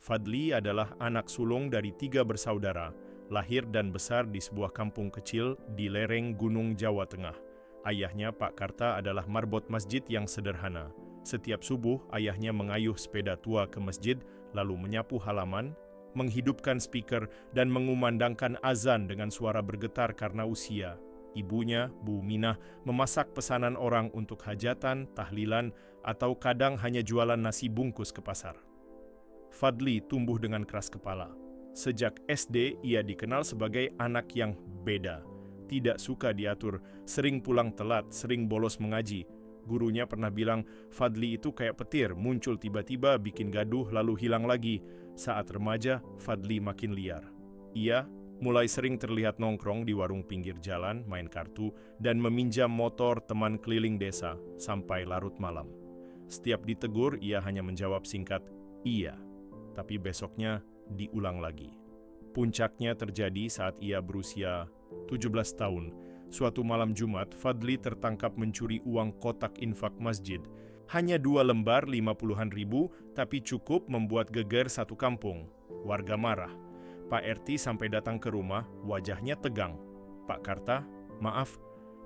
Fadli adalah anak sulung dari 3 bersaudara, lahir dan besar di sebuah kampung kecil di lereng Gunung Jawa Tengah. Ayahnya, Pak Karta, adalah marbot masjid yang sederhana. Setiap subuh, ayahnya mengayuh sepeda tua ke masjid, lalu menyapu halaman, menghidupkan speaker, dan mengumandangkan azan dengan suara bergetar karena usia. Ibunya, Bu Minah, memasak pesanan orang untuk hajatan, tahlilan, atau kadang hanya jualan nasi bungkus ke pasar. Fadli tumbuh dengan keras kepala. Sejak SD, ia dikenal sebagai anak yang beda. Tidak suka diatur, sering pulang telat, sering bolos mengaji. Gurunya pernah bilang, Fadli itu kayak petir, muncul tiba-tiba, bikin gaduh, lalu hilang lagi. Saat remaja, Fadli makin liar. Ia mulai sering terlihat nongkrong di warung pinggir jalan, main kartu, dan meminjam motor teman keliling desa sampai larut malam. Setiap ditegur, ia hanya menjawab singkat, iya. Tapi besoknya diulang lagi. Puncaknya terjadi saat ia berusia 17 tahun. Suatu malam Jumat, Fadli tertangkap mencuri uang kotak infak masjid. Hanya 2 lembar 50-an ribu, tapi cukup membuat geger satu kampung. Warga marah. Pak RT sampai datang ke rumah, wajahnya tegang. Pak Karta, maaf,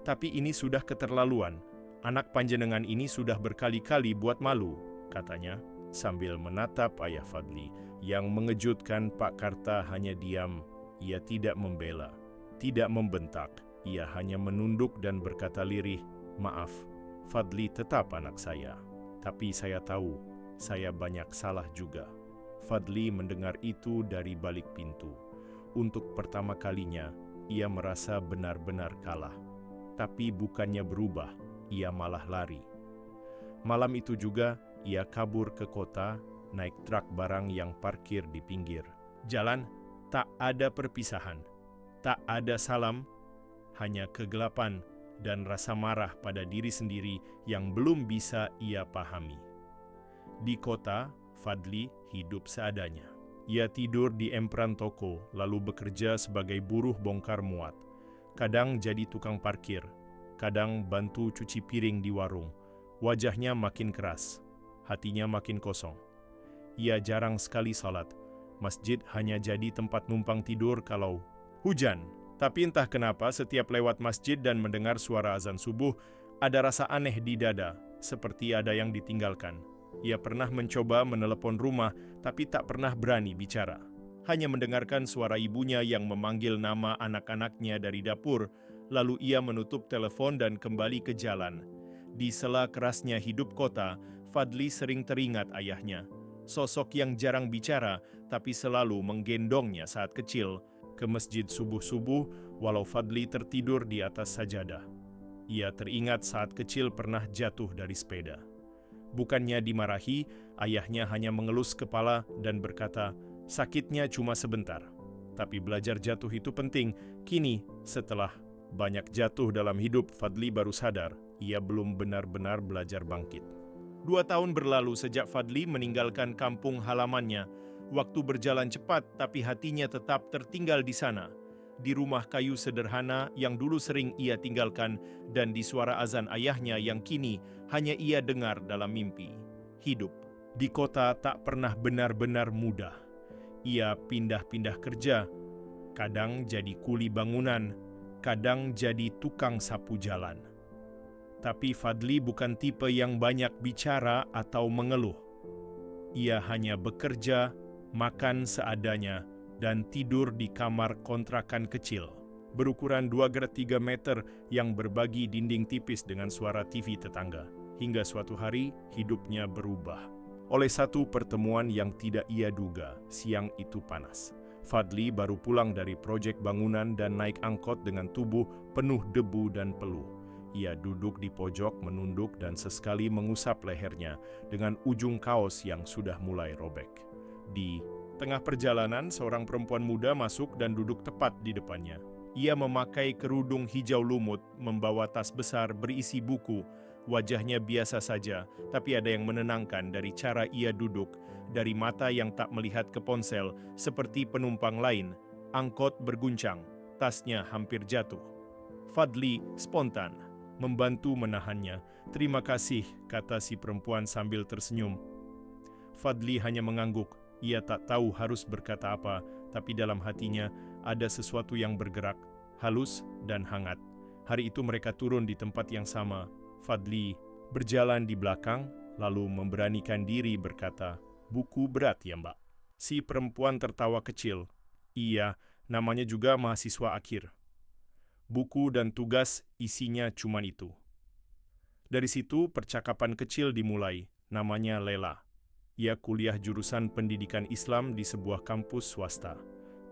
tapi ini sudah keterlaluan. Anak panjenengan ini sudah berkali-kali buat malu, katanya, sambil menatap ayah Fadli. Yang mengejutkan, Pak Karta hanya diam. Ia tidak membela, tidak membentak. Ia hanya menunduk dan berkata lirih, maaf, Fadli tetap anak saya. Tapi saya tahu, saya banyak salah juga. Fadli mendengar itu dari balik pintu. Untuk pertama kalinya, ia merasa benar-benar kalah. Tapi bukannya berubah, ia malah lari. Malam itu juga, ia kabur ke kota, naik truk barang yang parkir di pinggir jalan. Tak ada perpisahan, tak ada salam, hanya kegelapan dan rasa marah pada diri sendiri yang belum bisa ia pahami. Di kota, Fadli hidup seadanya. Ia tidur di empran toko, lalu bekerja sebagai buruh bongkar muat. Kadang jadi tukang parkir, kadang bantu cuci piring di warung. Wajahnya makin keras, hatinya makin kosong. Ia jarang sekali salat. Masjid hanya jadi tempat numpang tidur kalau hujan. Tapi entah kenapa setiap lewat masjid dan mendengar suara azan subuh, ada rasa aneh di dada, seperti ada yang ditinggalkan. Ia pernah mencoba menelepon rumah, tapi tak pernah berani bicara. Hanya mendengarkan suara ibunya yang memanggil nama anak-anaknya dari dapur, lalu ia menutup telepon dan kembali ke jalan. Di sela kerasnya hidup kota, Fadli sering teringat ayahnya. Sosok yang jarang bicara, tapi selalu menggendongnya saat kecil ke masjid subuh-subuh, walau Fadli tertidur di atas sajadah. Ia teringat saat kecil pernah jatuh dari sepeda. Bukannya dimarahi, ayahnya hanya mengelus kepala dan berkata, sakitnya cuma sebentar. Tapi belajar jatuh itu penting. Kini, setelah banyak jatuh dalam hidup, Fadli baru sadar, ia belum benar-benar belajar bangkit. 2 tahun berlalu sejak Fadli meninggalkan kampung halamannya. Waktu berjalan cepat, tapi hatinya tetap tertinggal di sana. Di rumah kayu sederhana yang dulu sering ia tinggalkan, dan di suara azan ayahnya yang kini hanya ia dengar dalam mimpi. Hidup di kota tak pernah benar-benar mudah. Ia pindah-pindah kerja, kadang jadi kuli bangunan, kadang jadi tukang sapu jalan. Tapi Fadli bukan tipe yang banyak bicara atau mengeluh. Ia hanya bekerja, makan seadanya, dan tidur di kamar kontrakan kecil, berukuran 2x3 meter yang berbagi dinding tipis dengan suara TV tetangga. Hingga suatu hari, hidupnya berubah. Oleh satu pertemuan yang tidak ia duga, siang itu panas. Fadli baru pulang dari proyek bangunan dan naik angkot dengan tubuh penuh debu dan peluh. Ia duduk di pojok, menunduk dan sesekali mengusap lehernya dengan ujung kaos yang sudah mulai robek. Di tengah perjalanan, seorang perempuan muda masuk dan duduk tepat di depannya. Ia memakai kerudung hijau lumut, membawa tas besar berisi buku. Wajahnya biasa saja, tapi ada yang menenangkan dari cara ia duduk, dari mata yang tak melihat ke ponsel, seperti penumpang lain. Angkot berguncang, tasnya hampir jatuh. Fadli spontan membantu menahannya. Terima kasih, kata si perempuan sambil tersenyum. Fadli hanya mengangguk. Ia tak tahu harus berkata apa, tapi dalam hatinya ada sesuatu yang bergerak, halus dan hangat. Hari itu mereka turun di tempat yang sama. Fadli berjalan di belakang, lalu memberanikan diri berkata, "Buku berat ya, Mbak?" Si perempuan tertawa kecil. Iya, namanya juga mahasiswa akhir. Buku dan tugas isinya cuma itu. Dari situ percakapan kecil dimulai, namanya Lela. Ia kuliah jurusan pendidikan Islam di sebuah kampus swasta.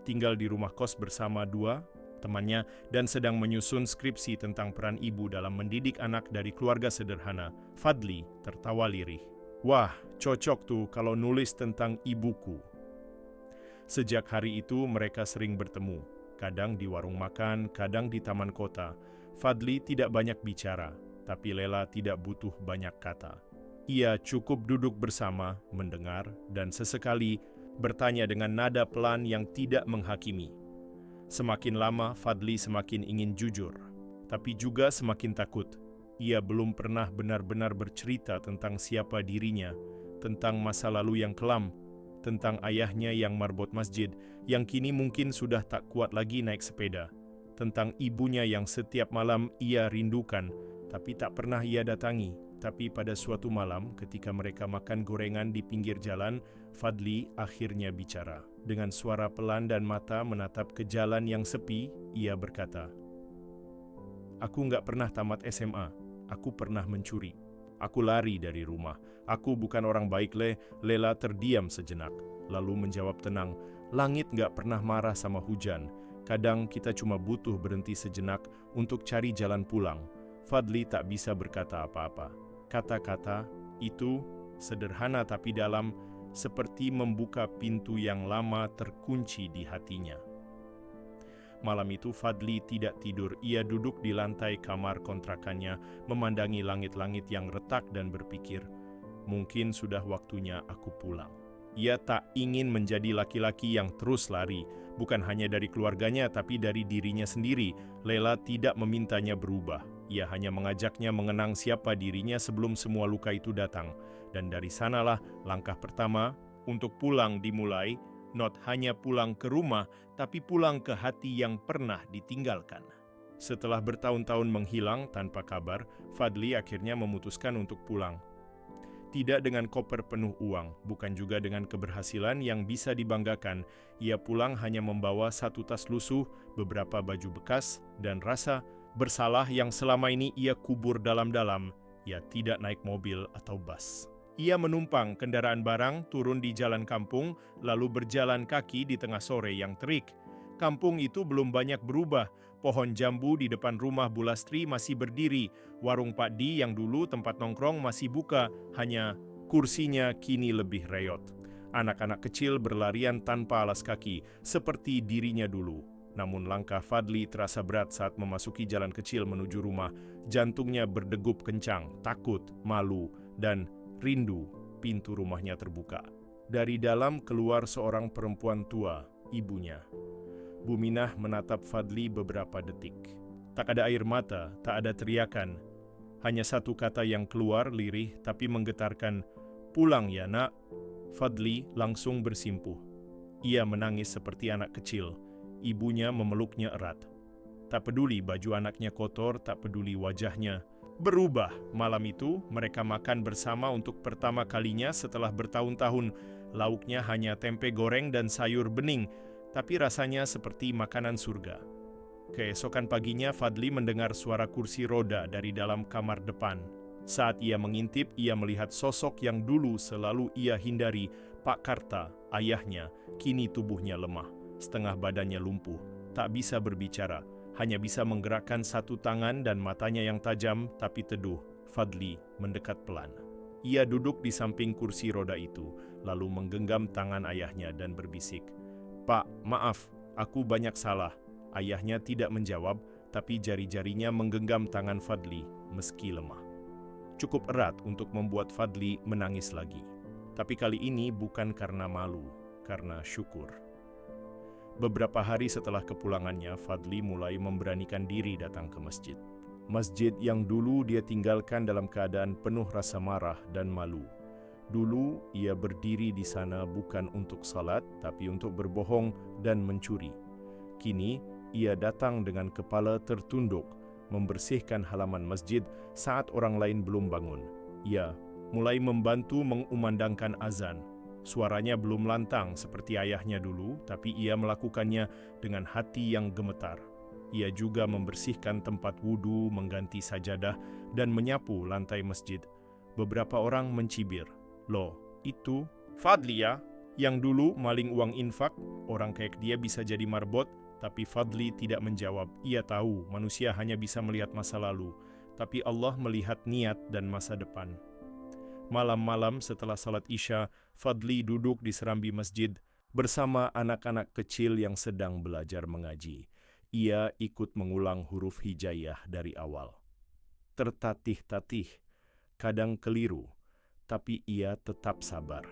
Tinggal di rumah kos bersama dua temannya dan sedang menyusun skripsi tentang peran ibu dalam mendidik anak dari keluarga sederhana. Fadli tertawa lirih. "Wah, cocok tuh kalau nulis tentang ibuku." Sejak hari itu mereka sering bertemu, kadang di warung makan, kadang di taman kota. Fadli tidak banyak bicara, tapi Lela tidak butuh banyak kata. Ia cukup duduk bersama, mendengar, dan sesekali bertanya dengan nada pelan yang tidak menghakimi. Semakin lama, Fadli semakin ingin jujur, tapi juga semakin takut. Ia belum pernah benar-benar bercerita tentang siapa dirinya, tentang masa lalu yang kelam, tentang ayahnya yang marbot masjid, yang kini mungkin sudah tak kuat lagi naik sepeda, tentang ibunya yang setiap malam ia rindukan, tapi tak pernah ia datangi. Tapi pada suatu malam, ketika mereka makan gorengan di pinggir jalan, Fadli akhirnya bicara. Dengan suara pelan dan mata menatap ke jalan yang sepi, ia berkata, "Aku nggak pernah tamat SMA, aku pernah mencuri. Aku lari dari rumah. Aku bukan orang baik, Le." Lela terdiam sejenak, lalu menjawab tenang, "Langit nggak pernah marah sama hujan. Kadang kita cuma butuh berhenti sejenak untuk cari jalan pulang." Fadli tak bisa berkata apa-apa. Kata-kata itu sederhana tapi dalam, seperti membuka pintu yang lama terkunci di hatinya. Malam itu Fadli tidak tidur. Ia duduk di lantai kamar kontrakannya, memandangi langit-langit yang retak dan berpikir, "Mungkin sudah waktunya aku pulang." Ia tak ingin menjadi laki-laki yang terus lari, bukan hanya dari keluarganya tapi dari dirinya sendiri. Lela tidak memintanya berubah. Ia hanya mengajaknya mengenang siapa dirinya sebelum semua luka itu datang. Dan dari sanalah langkah pertama untuk pulang dimulai, not hanya pulang ke rumah, tapi pulang ke hati yang pernah ditinggalkan. Setelah bertahun-tahun menghilang tanpa kabar, Fadli akhirnya memutuskan untuk pulang. Tidak dengan koper penuh uang, bukan juga dengan keberhasilan yang bisa dibanggakan. Ia pulang hanya membawa satu tas lusuh, beberapa baju bekas, dan rasa bersalah yang selama ini ia kubur dalam-dalam. Ia tidak naik mobil atau bus. Ia menumpang kendaraan barang, turun di jalan kampung, lalu berjalan kaki di tengah sore yang terik. Kampung itu belum banyak berubah. Pohon jambu di depan rumah Bu Lastri masih berdiri. Warung Pak Di yang dulu tempat nongkrong masih buka, hanya kursinya kini lebih reyot. Anak-anak kecil berlarian tanpa alas kaki, seperti dirinya dulu. Namun langkah Fadli terasa berat saat memasuki jalan kecil menuju rumah. Jantungnya berdegup kencang, takut, malu, dan rindu. Pintu rumahnya terbuka. Dari dalam keluar seorang perempuan tua, ibunya. Bu Minah menatap Fadli beberapa detik. Tak ada air mata, tak ada teriakan. Hanya satu kata yang keluar lirih tapi menggetarkan, "Pulang ya, Nak." Fadli langsung bersimpuh. Ia menangis seperti anak kecil. Ibunya memeluknya erat. Tak peduli baju anaknya kotor, tak peduli wajahnya berubah. Malam itu mereka makan bersama untuk pertama kalinya setelah bertahun-tahun. Lauknya hanya tempe goreng dan sayur bening, tapi rasanya seperti makanan surga. Keesokan paginya Fadli mendengar suara kursi roda dari dalam kamar depan. Saat ia mengintip, ia melihat sosok yang dulu selalu ia hindari, Pak Karta, ayahnya. Kini tubuhnya lemah. Setengah badannya lumpuh, tak bisa berbicara, hanya bisa menggerakkan satu tangan dan matanya yang tajam tapi teduh. Fadli mendekat pelan. Ia duduk di samping kursi roda itu, lalu menggenggam tangan ayahnya dan berbisik, "Pak, maaf, aku banyak salah." Ayahnya tidak menjawab, tapi jari-jarinya menggenggam tangan Fadli meski lemah. Cukup erat untuk membuat Fadli menangis lagi. Tapi kali ini bukan karena malu, karena syukur. Beberapa hari setelah kepulangannya, Fadli mulai memberanikan diri datang ke masjid. Masjid yang dulu dia tinggalkan dalam keadaan penuh rasa marah dan malu. Dulu ia berdiri di sana bukan untuk salat, tapi untuk berbohong dan mencuri. Kini ia datang dengan kepala tertunduk, membersihkan halaman masjid saat orang lain belum bangun. Ia mulai membantu mengumandangkan azan. Suaranya belum lantang seperti ayahnya dulu, tapi ia melakukannya dengan hati yang gemetar. Ia juga membersihkan tempat wudhu, mengganti sajadah, dan menyapu lantai masjid. Beberapa orang mencibir, "Loh, itu Fadli ya, yang dulu maling uang infak, orang kayak dia bisa jadi marbot." Tapi Fadli tidak menjawab. Ia tahu manusia hanya bisa melihat masa lalu, tapi Allah melihat niat dan masa depan. Malam-malam setelah salat Isya, Fadli duduk di serambi masjid bersama anak-anak kecil yang sedang belajar mengaji. Ia ikut mengulang huruf hijaiyah dari awal. Tertatih-tatih, kadang keliru, tapi ia tetap sabar.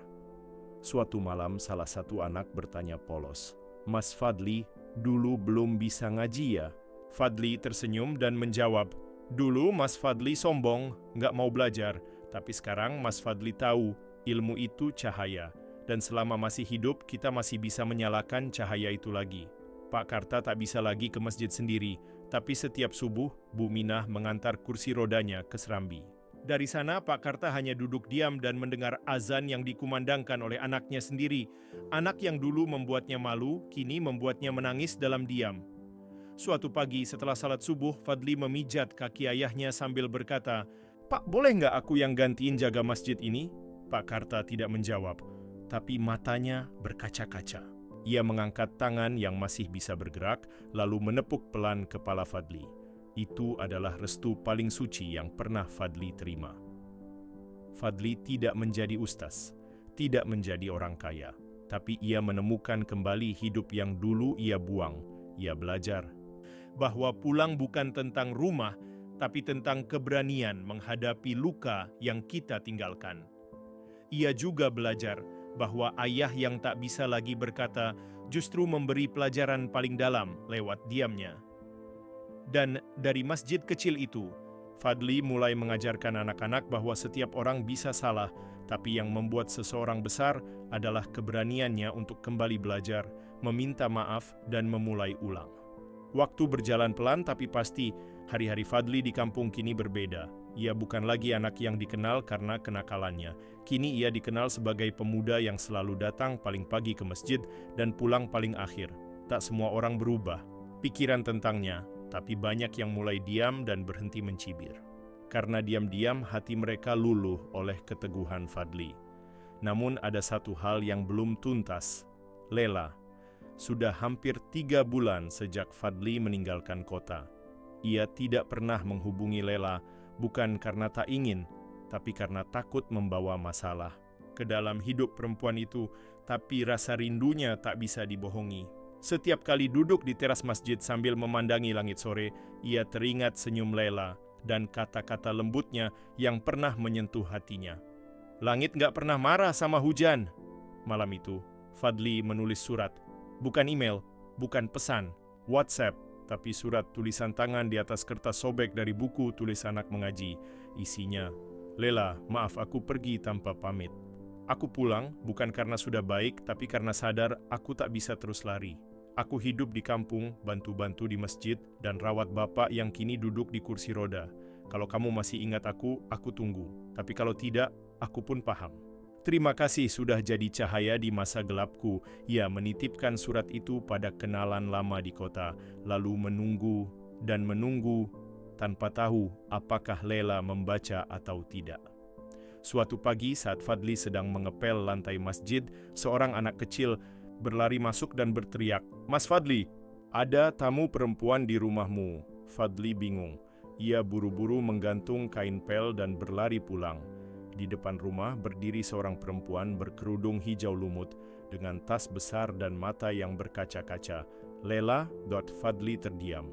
Suatu malam salah satu anak bertanya polos, "Mas Fadli, dulu belum bisa ngaji ya?" Fadli tersenyum dan menjawab, "Dulu Mas Fadli sombong, nggak mau belajar. Tapi sekarang Mas Fadli tahu, ilmu itu cahaya. Dan selama masih hidup, kita masih bisa menyalakan cahaya itu lagi." Pak Karta tak bisa lagi ke masjid sendiri, tapi setiap subuh, Bu Minah mengantar kursi rodanya ke serambi. Dari sana, Pak Karta hanya duduk diam dan mendengar azan yang dikumandangkan oleh anaknya sendiri. Anak yang dulu membuatnya malu, kini membuatnya menangis dalam diam. Suatu pagi setelah salat subuh, Fadli memijat kaki ayahnya sambil berkata, "Pak, boleh nggak aku yang gantiin jaga masjid ini?" Pak Karta tidak menjawab, tapi matanya berkaca-kaca. Ia mengangkat tangan yang masih bisa bergerak, lalu menepuk pelan kepala Fadli. Itu adalah restu paling suci yang pernah Fadli terima. Fadli tidak menjadi ustaz, tidak menjadi orang kaya, tapi ia menemukan kembali hidup yang dulu ia buang. Ia belajar bahwa pulang bukan tentang rumah, tapi tentang keberanian menghadapi luka yang kita tinggalkan. Ia juga belajar bahwa ayah yang tak bisa lagi berkata justru memberi pelajaran paling dalam lewat diamnya. Dan dari masjid kecil itu, Fadli mulai mengajarkan anak-anak bahwa setiap orang bisa salah, tapi yang membuat seseorang besar adalah keberaniannya untuk kembali belajar, meminta maaf, dan memulai ulang. Waktu berjalan pelan tapi pasti, hari-hari Fadli di kampung kini berbeda. Ia bukan lagi anak yang dikenal karena kenakalannya. Kini ia dikenal sebagai pemuda yang selalu datang paling pagi ke masjid dan pulang paling akhir. Tak semua orang berubah pikiran tentangnya, tapi banyak yang mulai diam dan berhenti mencibir. Karena diam-diam hati mereka luluh oleh keteguhan Fadli. Namun ada satu hal yang belum tuntas. Lela. Sudah hampir 3 bulan sejak Fadli meninggalkan kota. Ia tidak pernah menghubungi Lela, bukan karena tak ingin, tapi karena takut membawa masalah ke dalam hidup perempuan itu, tapi rasa rindunya tak bisa dibohongi. Setiap kali duduk di teras masjid sambil memandangi langit sore, ia teringat senyum Lela dan kata-kata lembutnya yang pernah menyentuh hatinya. "Langit gak pernah marah sama hujan." Malam itu, Fadli menulis surat. Bukan email, bukan pesan, WhatsApp, tapi surat tulisan tangan di atas kertas sobek dari buku tulis anak mengaji. Isinya, "Lela, maaf aku pergi tanpa pamit. Aku pulang bukan karena sudah baik, tapi karena sadar aku tak bisa terus lari. Aku hidup di kampung, bantu-bantu di masjid, dan rawat bapak yang kini duduk di kursi roda. Kalau kamu masih ingat aku tunggu. Tapi kalau tidak, aku pun paham. Terima kasih sudah jadi cahaya di masa gelapku." Ia menitipkan surat itu pada kenalan lama di kota, lalu menunggu dan menunggu tanpa tahu apakah Lela membaca atau tidak. Suatu pagi saat Fadli sedang mengepel lantai masjid, seorang anak kecil berlari masuk dan berteriak, "Mas Fadli, ada tamu perempuan di rumahmu." Fadli bingung. Ia buru-buru menggantung kain pel dan berlari pulang. Di depan rumah berdiri seorang perempuan berkerudung hijau lumut dengan tas besar dan mata yang berkaca-kaca. Lela. Fadli terdiam.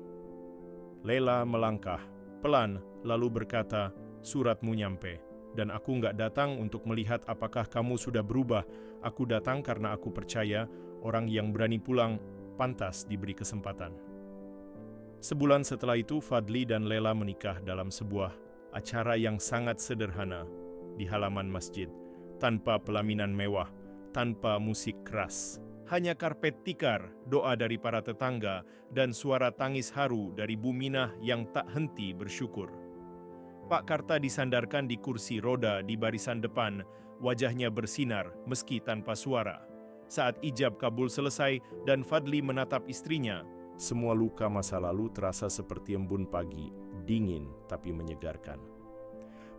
Lela melangkah pelan lalu berkata, "Suratmu nyampe. Dan aku nggak datang untuk melihat apakah kamu sudah berubah. Aku datang karena aku percaya orang yang berani pulang pantas diberi kesempatan." Sebulan setelah itu, Fadli dan Lela menikah dalam sebuah acara yang sangat sederhana di halaman masjid. tanpa pelaminan mewah, tanpa musik keras. Hanya karpet tikar, doa dari para tetangga, dan suara tangis haru dari Bu Minah yang tak henti bersyukur. Pak Karta disandarkan di kursi roda di barisan depan, wajahnya bersinar meski tanpa suara. Saat ijab kabul selesai dan Fadli menatap istrinya, semua luka masa lalu terasa seperti embun pagi, dingin tapi menyegarkan.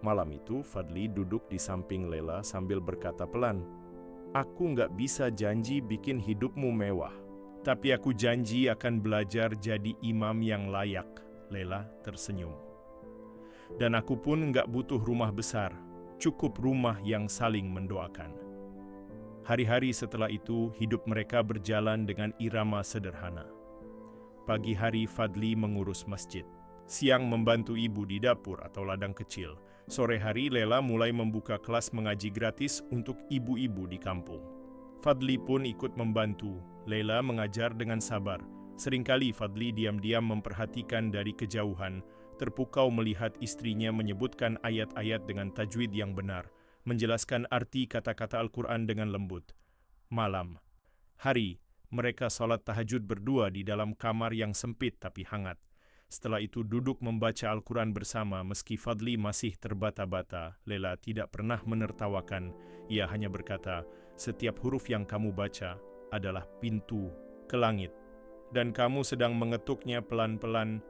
Malam itu, Fadli duduk di samping Lela sambil berkata pelan, "Aku nggak bisa janji bikin hidupmu mewah, tapi aku janji akan belajar jadi imam yang layak." Lela tersenyum. "Dan aku pun nggak butuh rumah besar, cukup rumah yang saling mendoakan." Hari-hari setelah itu, hidup mereka berjalan dengan irama sederhana. Pagi hari Fadli mengurus masjid. Siang membantu ibu di dapur atau ladang kecil. Sore hari Lela mulai membuka kelas mengaji gratis untuk ibu-ibu di kampung. Fadli pun ikut membantu. Lela mengajar dengan sabar. Seringkali Fadli diam-diam memperhatikan dari kejauhan, terpukau melihat istrinya menyebutkan ayat-ayat dengan tajwid yang benar, menjelaskan arti kata-kata Al-Quran dengan lembut. Malam, hari, mereka sholat tahajud berdua di dalam kamar yang sempit tapi hangat. Setelah itu duduk membaca Al-Quran bersama meski Fadli masih terbata-bata. Lela tidak pernah menertawakan, ia hanya berkata, "Setiap huruf yang kamu baca adalah pintu ke langit, dan kamu sedang mengetuknya pelan-pelan."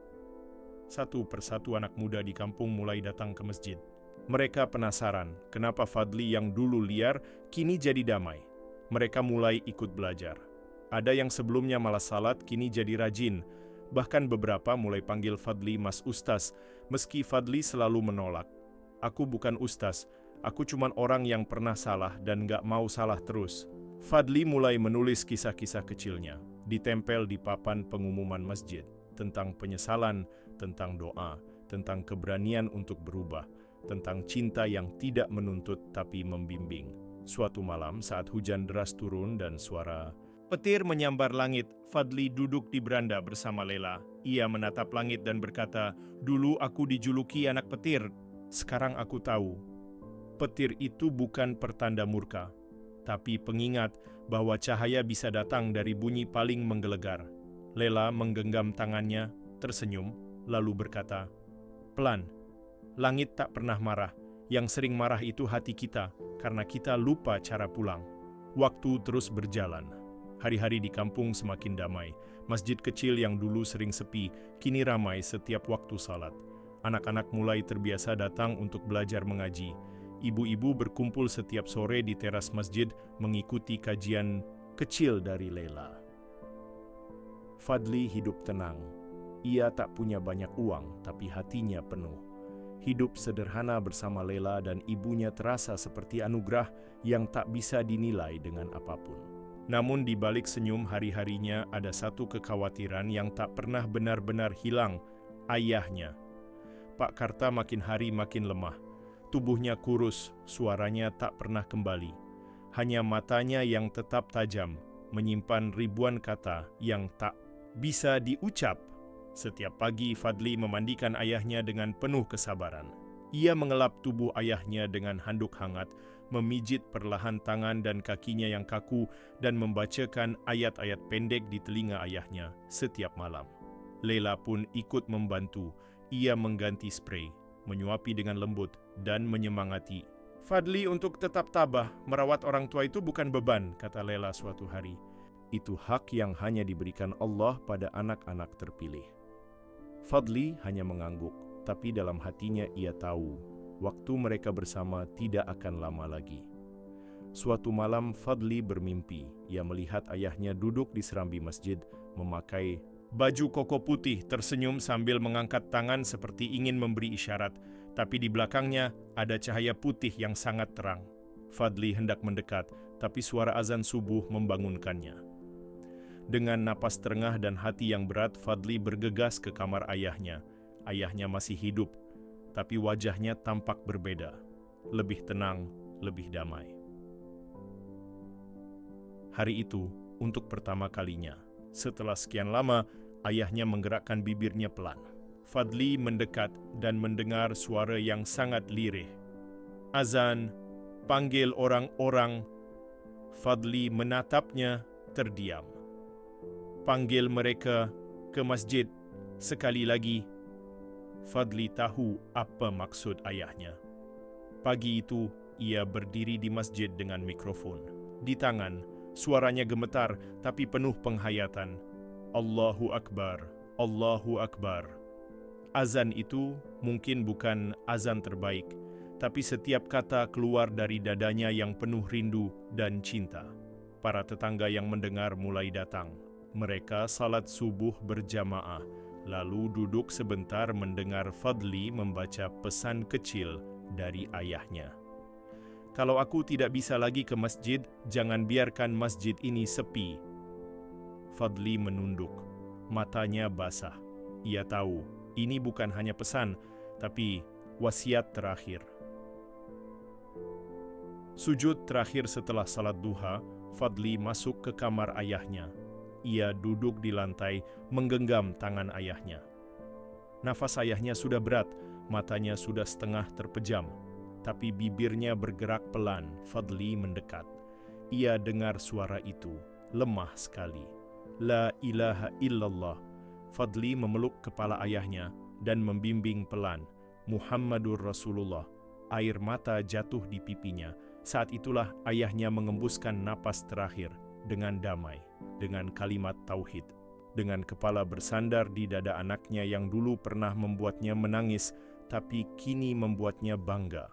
Satu persatu anak muda di kampung mulai datang ke masjid. Mereka penasaran kenapa Fadli yang dulu liar kini jadi damai. Mereka mulai ikut belajar. Ada yang sebelumnya malas salat kini jadi rajin. Bahkan beberapa mulai panggil Fadli Mas Ustaz, meski Fadli selalu menolak. "Aku bukan ustaz, aku cuman orang yang pernah salah dan gak mau salah terus." Fadli mulai menulis kisah-kisah kecilnya, ditempel di papan pengumuman masjid, tentang penyesalan, tentang doa, tentang keberanian untuk berubah, tentang cinta yang tidak menuntut tapi membimbing. Suatu malam saat hujan deras turun dan suara petir menyambar langit, Fadli duduk di beranda bersama Lela. Ia menatap langit dan berkata, "Dulu aku dijuluki anak petir, sekarang aku tahu. Petir itu bukan pertanda murka, tapi pengingat bahwa cahaya bisa datang dari bunyi paling menggelegar." Lela menggenggam tangannya, tersenyum, lalu berkata, "Pelan, langit tak pernah marah. Yang sering marah itu hati kita, karena kita lupa cara pulang." Waktu terus berjalan. Hari-hari di kampung semakin damai. Masjid kecil yang dulu sering sepi, kini ramai setiap waktu salat. Anak-anak mulai terbiasa datang untuk belajar mengaji. Ibu-ibu berkumpul setiap sore di teras masjid mengikuti kajian kecil dari Lela. Fadli hidup tenang. Ia tak punya banyak uang, tapi hatinya penuh. Hidup sederhana bersama Lela dan ibunya terasa seperti anugerah yang tak bisa dinilai dengan apapun. Namun di balik senyum hari-harinya ada satu kekhawatiran yang tak pernah benar-benar hilang, ayahnya. Pak Karta makin hari makin lemah. Tubuhnya kurus, suaranya tak pernah kembali. Hanya matanya yang tetap tajam, menyimpan ribuan kata yang tak bisa diucap. Setiap pagi Fadli memandikan ayahnya dengan penuh kesabaran. Ia mengelap tubuh ayahnya dengan handuk hangat, memijit perlahan tangan dan kakinya yang kaku, dan membacakan ayat-ayat pendek di telinga ayahnya setiap malam. Lela pun ikut membantu. Ia mengganti spray, menyuapi dengan lembut, dan menyemangati. "Fadli untuk tetap tabah, merawat orang tua itu bukan beban," kata Lela suatu hari. "Itu hak yang hanya diberikan Allah pada anak-anak terpilih." Fadli hanya mengangguk, tapi dalam hatinya ia tahu, waktu mereka bersama tidak akan lama lagi. Suatu malam Fadli bermimpi, ia melihat ayahnya duduk di serambi masjid, memakai baju koko putih, tersenyum sambil mengangkat tangan seperti ingin memberi isyarat, tapi di belakangnya ada cahaya putih yang sangat terang. Fadli hendak mendekat, tapi suara azan subuh membangunkannya. Dengan napas terengah dan hati yang berat, Fadli bergegas ke kamar ayahnya. Ayahnya masih hidup, tapi wajahnya tampak berbeda, lebih tenang, lebih damai. Hari itu, untuk pertama kalinya, setelah sekian lama, ayahnya menggerakkan bibirnya pelan. Fadli mendekat dan mendengar suara yang sangat lirih. "Azan, Panggil orang-orang. Fadli menatapnya terdiam. Panggil mereka ke masjid. Sekali lagi. Fadli tahu apa maksud ayahnya. Pagi itu, ia berdiri di masjid dengan mikrofon. Di tangan, suaranya gemetar tapi penuh penghayatan. Allahu Akbar, Allahu Akbar. Azan itu mungkin bukan azan terbaik, tapi setiap kata keluar dari dadanya yang penuh rindu dan cinta. Para tetangga yang mendengar mulai datang. Mereka salat subuh berjamaah, lalu duduk sebentar mendengar Fadli membaca pesan kecil dari ayahnya. Kalau aku tidak bisa lagi ke masjid, jangan biarkan masjid ini sepi. Fadli menunduk, matanya basah. Ia tahu, ini bukan hanya pesan, tapi wasiat terakhir. Sujud terakhir setelah salat duha, Fadli masuk ke kamar ayahnya. Ia duduk di lantai, menggenggam tangan ayahnya. Nafas ayahnya sudah berat, matanya sudah setengah terpejam. Tapi bibirnya bergerak pelan. Fadli mendekat. Ia dengar suara itu, lemah sekali. La ilaha illallah. Fadli memeluk kepala ayahnya dan membimbing pelan. Muhammadur Rasulullah. Air mata jatuh di pipinya. Saat itulah ayahnya mengembuskan napas terakhir dengan damai, dengan kalimat tauhid. Dengan kepala bersandar di dada anaknya yang dulu pernah membuatnya menangis, tapi kini membuatnya bangga.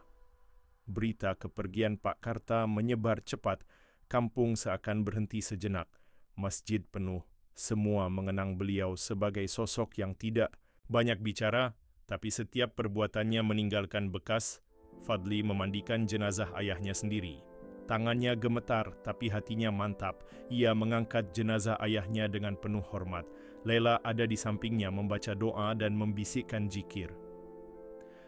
Berita kepergian Pak Karta menyebar cepat, kampung seakan berhenti sejenak. Masjid penuh, semua mengenang beliau sebagai sosok yang tidak banyak bicara, tapi setiap perbuatannya meninggalkan bekas. Fadli memandikan jenazah ayahnya sendiri. Tangannya gemetar, tapi hatinya mantap. Ia mengangkat jenazah ayahnya dengan penuh hormat. Lela ada di sampingnya membaca doa dan membisikkan zikir.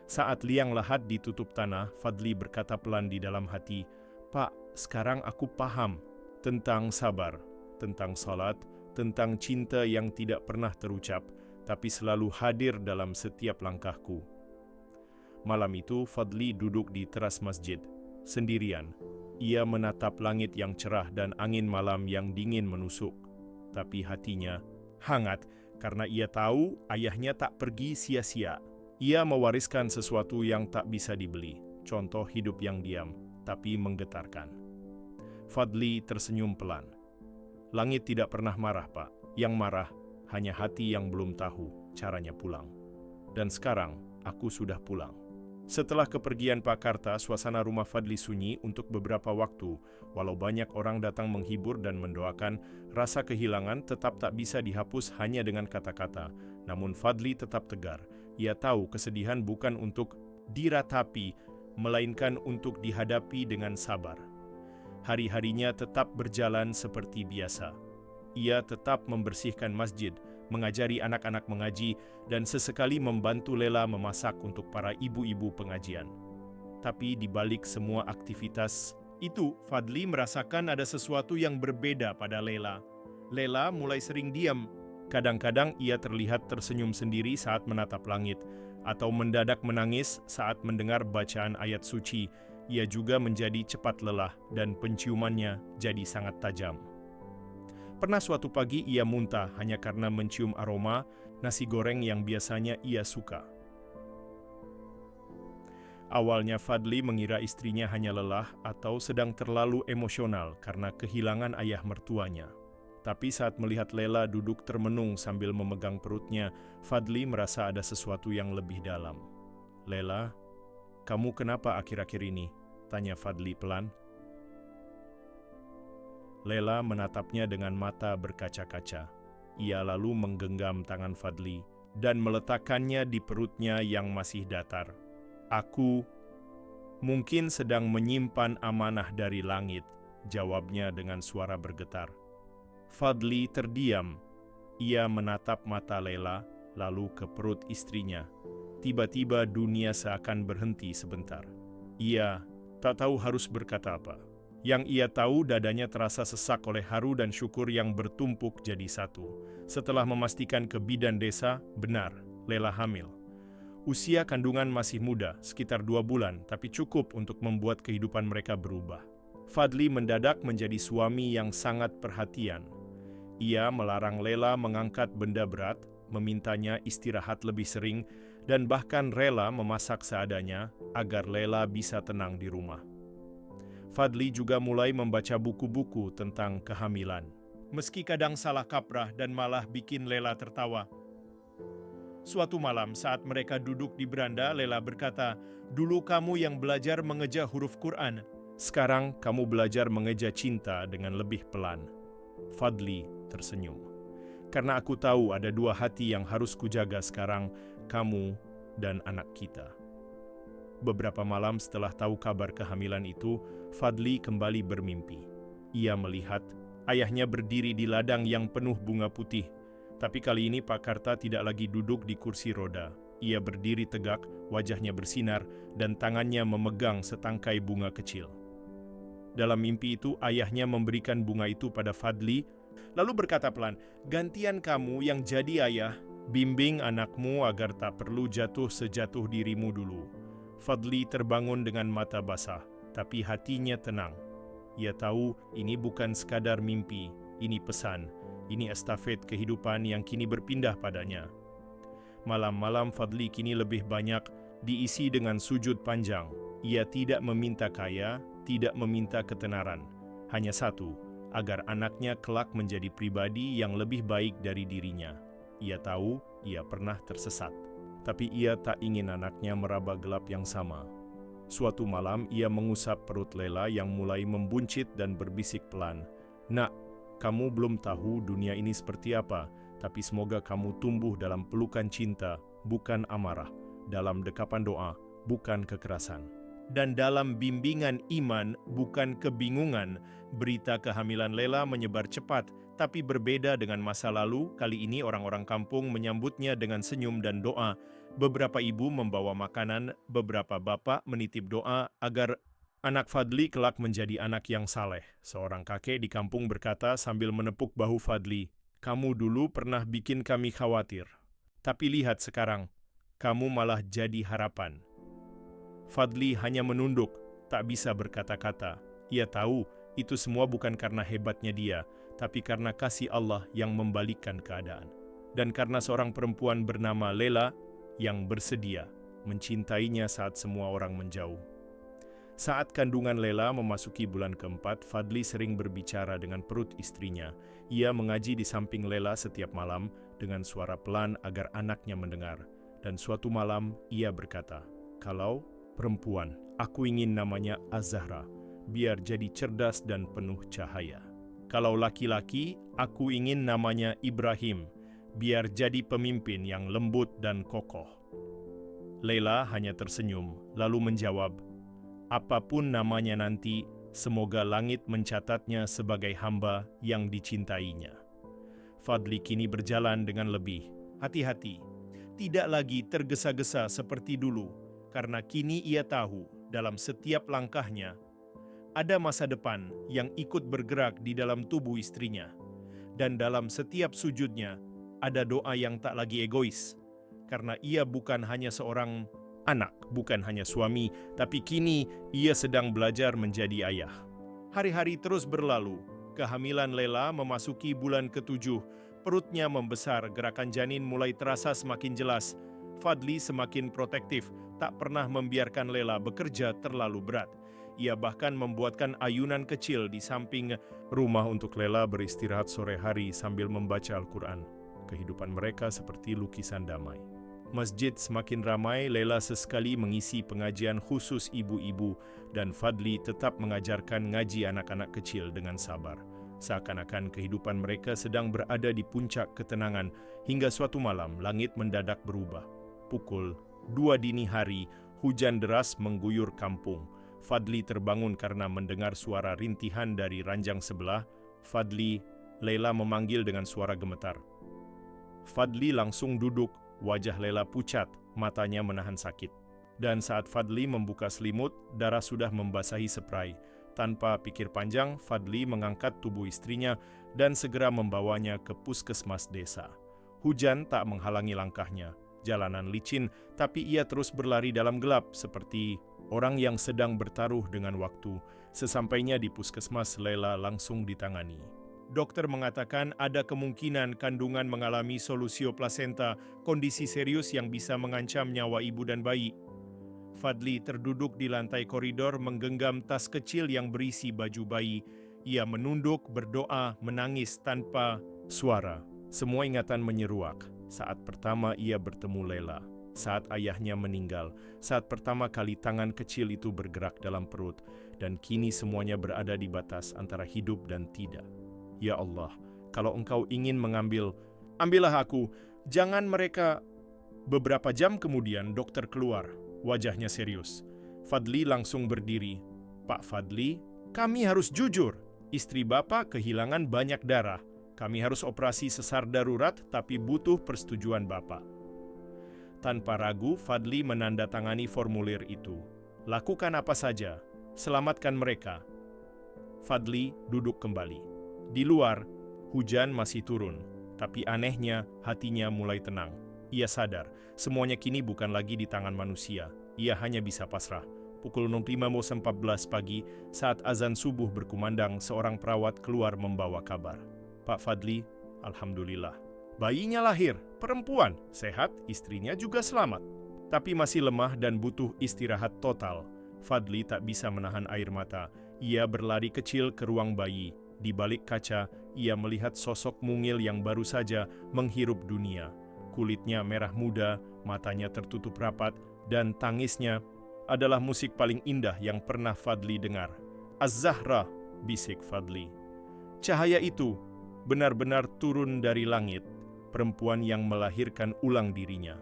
Saat liang lahat ditutup tanah, Fadli berkata pelan di dalam hati, "Pak, sekarang aku paham tentang sabar, tentang salat, tentang cinta yang tidak pernah terucap, tapi selalu hadir dalam setiap langkahku." Malam itu, Fadli duduk di teras masjid, sendirian. Ia menatap langit yang cerah dan angin malam yang dingin menusuk. Tapi hatinya hangat karena ia tahu ayahnya tak pergi sia-sia. Ia mewariskan sesuatu yang tak bisa dibeli, contoh hidup yang diam, tapi menggetarkan. Fadli tersenyum pelan. Langit tidak pernah marah, Pak. Yang marah hanya hati yang belum tahu caranya pulang. Dan sekarang, aku sudah pulang. Setelah kepergian Pak Karta, suasana rumah Fadli sunyi untuk beberapa waktu. Walau banyak orang datang menghibur dan mendoakan, rasa kehilangan tetap tak bisa dihapus hanya dengan kata-kata. Namun Fadli tetap tegar. Ia tahu kesedihan bukan untuk diratapi, melainkan untuk dihadapi dengan sabar. Hari-harinya tetap berjalan seperti biasa. Ia tetap membersihkan masjid, mengajari anak-anak mengaji, dan sesekali membantu Lela memasak untuk para ibu-ibu pengajian. Tapi di balik semua aktivitas itu, Fadli merasakan ada sesuatu yang berbeda pada Lela. Lela mulai sering diam. Kadang-kadang ia terlihat tersenyum sendiri saat menatap langit, atau mendadak menangis saat mendengar bacaan ayat suci. Ia juga menjadi cepat lelah dan penciumannya jadi sangat tajam. Pernah suatu pagi ia muntah hanya karena mencium aroma nasi goreng yang biasanya ia suka. Awalnya Fadli mengira istrinya hanya lelah atau sedang terlalu emosional karena kehilangan ayah mertuanya. Tapi saat melihat Lela duduk termenung sambil memegang perutnya, Fadli merasa ada sesuatu yang lebih dalam. "Lela, kamu kenapa akhir-akhir ini?" tanya Fadli pelan. Lela menatapnya dengan mata berkaca-kaca. Ia lalu menggenggam tangan Fadli dan meletakkannya di perutnya yang masih datar. "Aku mungkin sedang menyimpan amanah dari langit," jawabnya dengan suara bergetar. Fadli terdiam. Ia menatap mata Lela, lalu ke perut istrinya. Tiba-tiba dunia seakan berhenti sebentar. Ia tak tahu harus berkata apa. Yang ia tahu, dadanya terasa sesak oleh haru dan syukur yang bertumpuk jadi satu. Setelah memastikan ke bidan desa, benar, Lela hamil. Usia kandungan masih muda, sekitar 2 bulan, tapi cukup untuk membuat kehidupan mereka berubah. Fadli mendadak menjadi suami yang sangat perhatian. Ia melarang Lela mengangkat benda berat, memintanya istirahat lebih sering, dan bahkan rela memasak seadanya agar Lela bisa tenang di rumah. Fadli juga mulai membaca buku-buku tentang kehamilan. Meski kadang salah kaprah dan malah bikin Lela tertawa. Suatu malam saat mereka duduk di beranda, Lela berkata, "Dulu kamu yang belajar mengeja huruf Quran. Sekarang kamu belajar mengeja cinta dengan lebih pelan." Fadli tersenyum. "Karena aku tahu ada 2 hati yang harus kujaga sekarang, kamu dan anak kita." Beberapa malam setelah tahu kabar kehamilan itu, Fadli kembali bermimpi. Ia melihat ayahnya berdiri di ladang yang penuh bunga putih. Tapi kali ini Pak Karta tidak lagi duduk di kursi roda. Ia berdiri tegak, wajahnya bersinar, dan tangannya memegang setangkai bunga kecil. Dalam mimpi itu, ayahnya memberikan bunga itu pada Fadli, lalu berkata pelan, "Gantian kamu yang jadi ayah, bimbing anakmu agar tak perlu jatuh sejatuh dirimu dulu." Fadli terbangun dengan mata basah, tapi hatinya tenang. Ia tahu ini bukan sekadar mimpi, ini pesan. Ini estafet kehidupan yang kini berpindah padanya. Malam-malam Fadli kini lebih banyak diisi dengan sujud panjang. Ia tidak meminta kaya, tidak meminta ketenaran. Hanya satu, agar anaknya kelak menjadi pribadi yang lebih baik dari dirinya. Ia tahu ia pernah tersesat, tapi ia tak ingin anaknya meraba gelap yang sama. Suatu malam ia mengusap perut Lela yang mulai membuncit dan berbisik pelan, "Nak, kamu belum tahu dunia ini seperti apa, tapi semoga kamu tumbuh dalam pelukan cinta, bukan amarah, dalam dekapan doa, bukan kekerasan, dan dalam bimbingan iman, bukan kebingungan." Berita kehamilan Lela menyebar cepat, tapi berbeda dengan masa lalu. Kali ini orang-orang kampung menyambutnya dengan senyum dan doa. Beberapa ibu membawa makanan, beberapa bapak menitip doa agar anak Fadli kelak menjadi anak yang saleh. Seorang kakek di kampung berkata sambil menepuk bahu Fadli, "Kamu dulu pernah bikin kami khawatir. Tapi lihat sekarang, kamu malah jadi harapan." Fadli hanya menunduk, tak bisa berkata-kata. Ia tahu itu semua bukan karena hebatnya dia, tapi karena kasih Allah yang membalikkan keadaan. Dan karena seorang perempuan bernama Lela yang bersedia mencintainya saat semua orang menjauh. Saat kandungan Lela memasuki bulan keempat, Fadli sering berbicara dengan perut istrinya. Ia mengaji di samping Lela setiap malam dengan suara pelan agar anaknya mendengar. Dan suatu malam ia berkata, "Kalau perempuan, aku ingin namanya Az-Zahra, biar jadi cerdas dan penuh cahaya. Kalau laki-laki, aku ingin namanya Ibrahim, biar jadi pemimpin yang lembut dan kokoh." Lela hanya tersenyum, lalu menjawab, "Apapun namanya nanti, semoga langit mencatatnya sebagai hamba yang dicintainya." Fadli kini berjalan dengan lebih hati-hati, tidak lagi tergesa-gesa seperti dulu, karena kini ia tahu dalam setiap langkahnya ada masa depan yang ikut bergerak di dalam tubuh istrinya, dan dalam setiap sujudnya ada doa yang tak lagi egois, karena ia bukan hanya seorang anak, bukan hanya suami, tapi kini ia sedang belajar menjadi ayah. Hari-hari terus berlalu, kehamilan Lela memasuki bulan ke-7, perutnya membesar, gerakan janin mulai terasa semakin jelas. Fadli semakin protektif, tak pernah membiarkan Lela bekerja terlalu berat. Ia bahkan membuatkan ayunan kecil di samping rumah untuk Lela beristirahat sore hari sambil membaca Al-Quran. Kehidupan mereka seperti lukisan damai. Masjid semakin ramai, Lela sesekali mengisi pengajian khusus ibu-ibu, dan Fadli tetap mengajarkan ngaji anak-anak kecil dengan sabar. Seakan-akan kehidupan mereka sedang berada di puncak ketenangan, hingga suatu malam langit mendadak berubah. Pukul 2 dini hari, hujan deras mengguyur kampung. Fadli terbangun karena mendengar suara rintihan dari ranjang sebelah. "Fadli," Lela memanggil dengan suara gemetar. Fadli langsung duduk. Wajah Lela pucat, matanya menahan sakit. Dan saat Fadli membuka selimut, darah sudah membasahi spray. Tanpa pikir panjang, Fadli mengangkat tubuh istrinya dan segera membawanya ke puskesmas desa. Hujan tak menghalangi langkahnya. jalanan licin, tapi ia terus berlari dalam gelap seperti orang yang sedang bertaruh dengan waktu. Sesampainya di puskesmas, Lela langsung ditangani. Dokter mengatakan ada kemungkinan kandungan mengalami solusio plasenta, kondisi serius yang bisa mengancam nyawa ibu dan bayi. Fadli terduduk di lantai koridor menggenggam tas kecil yang berisi baju bayi. Ia menunduk, berdoa, menangis tanpa suara. Semua ingatan menyeruak. Saat pertama ia bertemu Lela, saat ayahnya meninggal, saat pertama kali tangan kecil itu bergerak dalam perut, dan kini semuanya berada di batas antara hidup dan tidak. Ya Allah, kalau Engkau ingin mengambil, ambillah aku, jangan mereka. Beberapa jam kemudian dokter keluar, wajahnya serius. Fadli langsung berdiri. Pak Fadli, kami harus jujur. Istri Bapak kehilangan banyak darah. Kami harus operasi sesar darurat, tapi butuh persetujuan Bapak. Tanpa ragu, Fadli menandatangani formulir itu. Lakukan apa saja, selamatkan mereka. Fadli duduk kembali. Di luar, hujan masih turun, tapi anehnya hatinya mulai tenang. Ia sadar, semuanya kini bukan lagi di tangan manusia. Ia hanya bisa pasrah. Pukul 05.14 pagi, saat azan subuh berkumandang, seorang perawat keluar membawa kabar. Pak Fadli, alhamdulillah. Bayinya lahir, perempuan, sehat, istrinya juga selamat. Tapi masih lemah dan butuh istirahat total. Fadli tak bisa menahan air mata. Ia berlari kecil ke ruang bayi. Di balik kaca, ia melihat sosok mungil yang baru saja menghirup dunia. Kulitnya merah muda, matanya tertutup rapat, dan tangisnya adalah musik paling indah yang pernah Fadli dengar. Az-Zahra, bisik Fadli. Cahaya itu benar-benar turun dari langit, perempuan yang melahirkan ulang dirinya.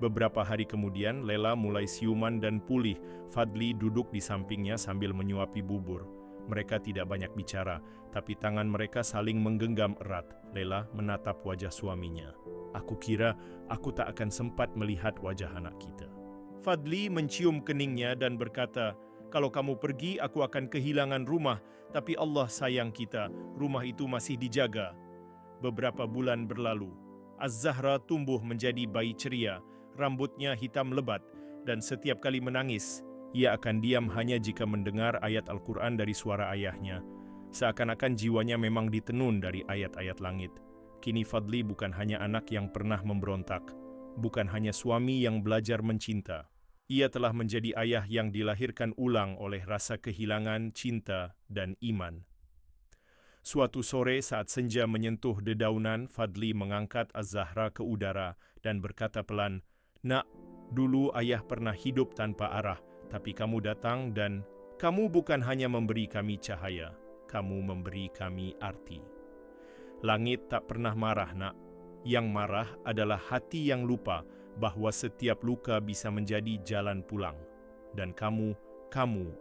Beberapa hari kemudian, Lela mulai siuman dan pulih. Fadli duduk di sampingnya sambil menyuapi bubur. Mereka tidak banyak bicara, tapi tangan mereka saling menggenggam erat. Lela menatap wajah suaminya. Aku kira aku tak akan sempat melihat wajah anak kita. Fadli mencium keningnya dan berkata, kalau kamu pergi, aku akan kehilangan rumah, tapi Allah sayang kita, rumah itu masih dijaga. Beberapa bulan berlalu, Az-Zahra tumbuh menjadi bayi ceria, rambutnya hitam lebat, dan setiap kali menangis, ia akan diam hanya jika mendengar ayat Al-Quran dari suara ayahnya. Seakan-akan jiwanya memang ditenun dari ayat-ayat langit. Kini Fadli bukan hanya anak yang pernah memberontak, bukan hanya suami yang belajar mencinta. Ia telah menjadi ayah yang dilahirkan ulang oleh rasa kehilangan, cinta, dan iman. Suatu sore saat senja menyentuh dedaunan, Fadli mengangkat Az-Zahra ke udara dan berkata pelan, "Nak, dulu ayah pernah hidup tanpa arah, tapi kamu datang dan kamu bukan hanya memberi kami cahaya, kamu memberi kami arti." Langit tak pernah marah, nak. Yang marah adalah hati yang lupa bahwa setiap luka bisa menjadi jalan pulang. Dan kamu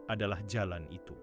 adalah jalan itu.